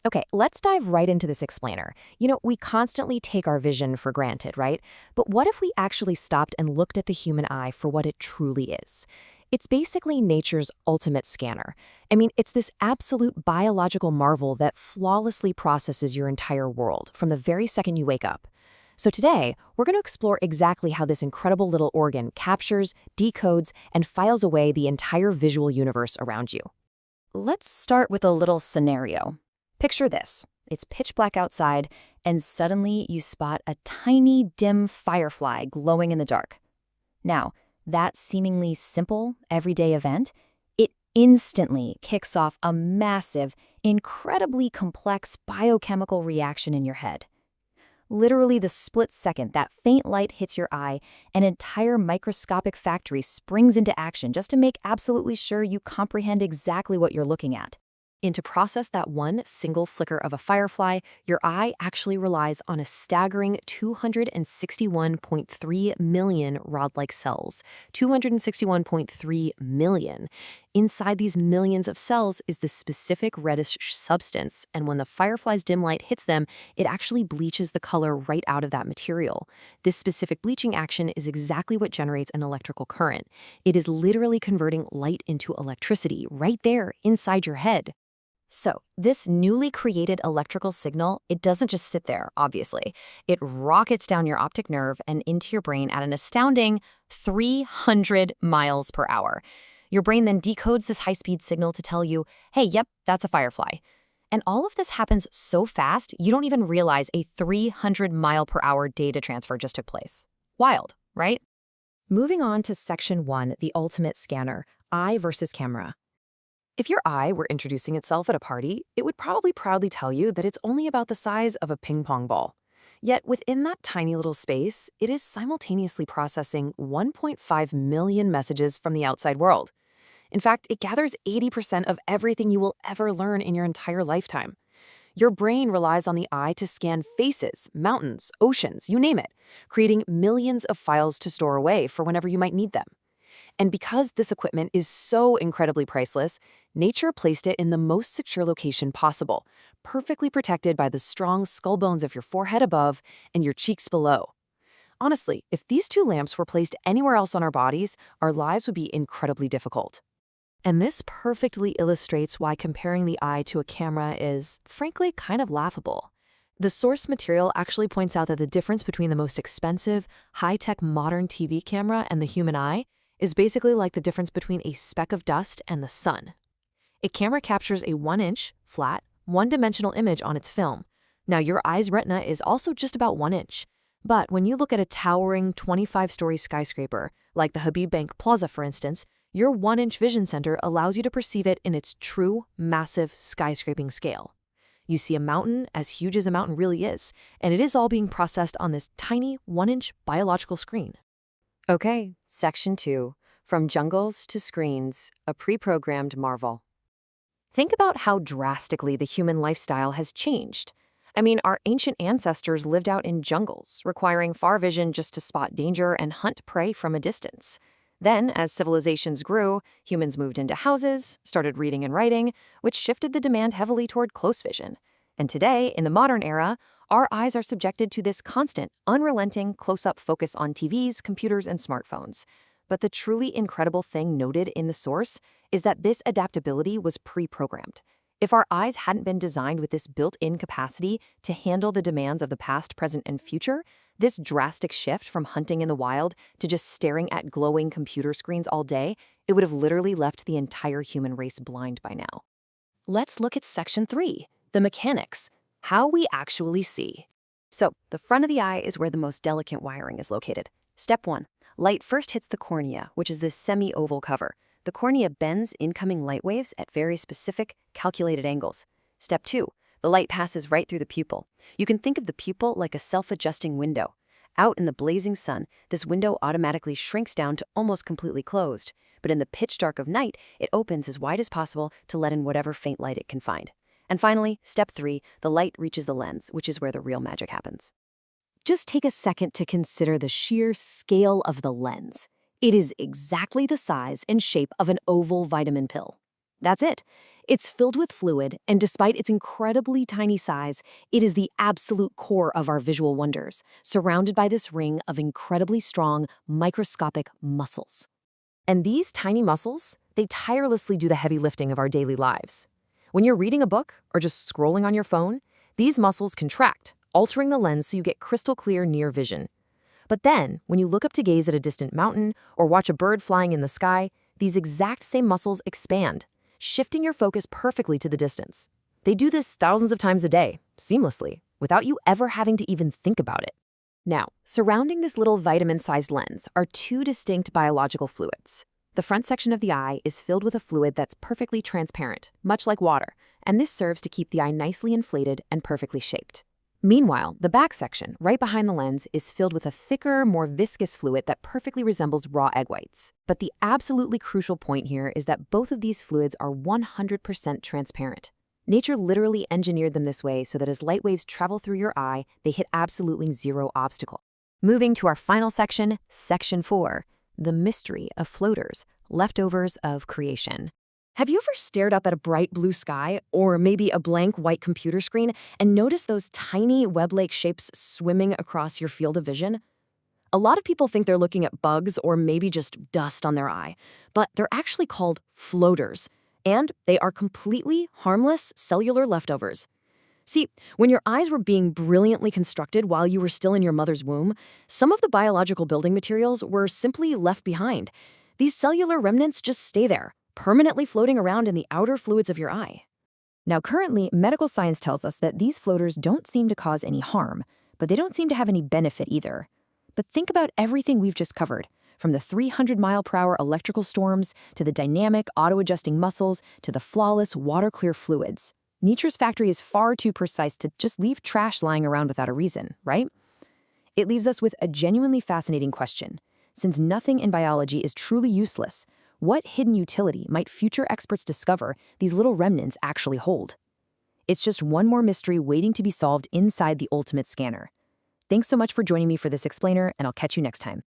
Okay, let's dive right into this explainer. We constantly take our vision for granted, right? But what if we actually stopped and looked at the human eye for what it truly is? It's basically nature's ultimate scanner. I mean, it's this absolute biological marvel that flawlessly processes your entire world from the very second you wake up. So today, we're going to explore exactly how this incredible little organ captures, decodes, and files away the entire visual universe around you. Let's start with a little scenario. Picture this. It's pitch black outside, and suddenly you spot a tiny, dim firefly glowing in the dark. Now, that seemingly simple, everyday event, it instantly kicks off a massive, incredibly complex biochemical reaction in your head. Literally the split second that faint light hits your eye, an entire microscopic factory springs into action just to make absolutely sure you comprehend exactly what you're looking at. And to process that one single flicker of a firefly, your eye actually relies on a staggering 261.3 million rod-like cells. 261.3 million. Inside these millions of cells is this specific reddish substance, and when the firefly's dim light hits them, it actually bleaches the color right out of that material. This specific bleaching action is exactly what generates an electrical current. It is literally converting light into electricity right there inside your head. So, this newly created electrical signal, it doesn't just sit there, obviously. It rockets down your optic nerve and into your brain at an astounding 300 miles per hour. Your brain then decodes this high-speed signal to tell you, hey, yep, that's a firefly. And all of this happens so fast, you don't even realize a 300-mile-per-hour data transfer just took place. Wild, right? Moving on to Section 1, the ultimate scanner, eye versus camera. If your eye were introducing itself at a party, it would probably proudly tell you that it's only about the size of a ping pong ball. Yet within that tiny little space, it is simultaneously processing 1.5 million messages from the outside world. In fact, it gathers 80% of everything you will ever learn in your entire lifetime. Your brain relies on the eye to scan faces, mountains, oceans, you name it, creating millions of files to store away for whenever you might need them. And because this equipment is so incredibly priceless, nature placed it in the most secure location possible, perfectly protected by the strong skull bones of your forehead above and your cheeks below. Honestly, if these two lamps were placed anywhere else on our bodies, our lives would be incredibly difficult. And this perfectly illustrates why comparing the eye to a camera is, frankly, kind of laughable. The source material actually points out that the difference between the most expensive, high-tech modern TV camera and the human eye is basically like the difference between a speck of dust and the sun. A camera captures a 1-inch, flat, one-dimensional image on its film. Now, your eye's retina is also just about 1 inch. But when you look at a towering 25-story skyscraper, like the Habib Bank Plaza, for instance, your 1-inch vision center allows you to perceive it in its true, massive, skyscraping scale. You see a mountain as huge as a mountain really is, and it is all being processed on this tiny 1-inch biological screen. Okay, Section 2. From jungles to screens, a pre-programmed marvel. Think about how drastically the human lifestyle has changed. I mean, our ancient ancestors lived out in jungles, requiring far vision just to spot danger and hunt prey from a distance. Then, as civilizations grew, humans moved into houses, started reading and writing, which shifted the demand heavily toward close vision. And today, in the modern era, our eyes are subjected to this constant, unrelenting close-up focus on TVs, computers, and smartphones. But the truly incredible thing noted in the source is that this adaptability was pre-programmed. If our eyes hadn't been designed with this built-in capacity to handle the demands of the past, present, and future, this drastic shift from hunting in the wild to just staring at glowing computer screens all day, it would have literally left the entire human race blind by now. Let's look at Section 3, the mechanics, how we actually see. So, the front of the eye is where the most delicate wiring is located. Step 1. Light first hits the cornea, which is this semi-oval cover. The cornea bends incoming light waves at very specific, calculated angles. Step 2. The light passes right through the pupil. You can think of the pupil like a self-adjusting window. Out in the blazing sun, this window automatically shrinks down to almost completely closed. But in the pitch dark of night, it opens as wide as possible to let in whatever faint light it can find. And finally, step 3, the light reaches the lens, which is where the real magic happens. Just take a second to consider the sheer scale of the lens. It is exactly the size and shape of an oval vitamin pill. That's it. It's filled with fluid, and despite its incredibly tiny size, it is the absolute core of our visual wonders, surrounded by this ring of incredibly strong, microscopic muscles. And these tiny muscles, they tirelessly do the heavy lifting of our daily lives. When you're reading a book or just scrolling on your phone, these muscles contract, altering the lens so you get crystal clear near vision. But then, when you look up to gaze at a distant mountain or watch a bird flying in the sky, these exact same muscles expand, shifting your focus perfectly to the distance. They do this thousands of times a day, seamlessly, without you ever having to even think about it. Now, surrounding this little vitamin-sized lens are two distinct biological fluids. The front section of the eye is filled with a fluid that's perfectly transparent, much like water, and this serves to keep the eye nicely inflated and perfectly shaped. Meanwhile, the back section, right behind the lens, is filled with a thicker, more viscous fluid that perfectly resembles raw egg whites. But the absolutely crucial point here is that both of these fluids are 100% transparent. Nature literally engineered them this way so that as light waves travel through your eye, they hit absolutely zero obstacle. Moving to our final section, Section 4, the mystery of floaters, leftovers of creation. Have you ever stared up at a bright blue sky, or maybe a blank white computer screen, and noticed those tiny web-like shapes swimming across your field of vision? A lot of people think they're looking at bugs or maybe just dust on their eye, but they're actually called floaters, and they are completely harmless cellular leftovers. See, when your eyes were being brilliantly constructed while you were still in your mother's womb, some of the biological building materials were simply left behind. These cellular remnants just stay there, permanently floating around in the outer fluids of your eye. Now, currently, medical science tells us that these floaters don't seem to cause any harm, but they don't seem to have any benefit either. But think about everything we've just covered, from the 300-mile-per-hour electrical storms to the dynamic, auto-adjusting muscles to the flawless, water-clear fluids. Nature's factory is far too precise to just leave trash lying around without a reason, right? It leaves us with a genuinely fascinating question. Since nothing in biology is truly useless, what hidden utility might future experts discover these little remnants actually hold? It's just one more mystery waiting to be solved inside the ultimate scanner. Thanks so much for joining me for this explainer, and I'll catch you next time.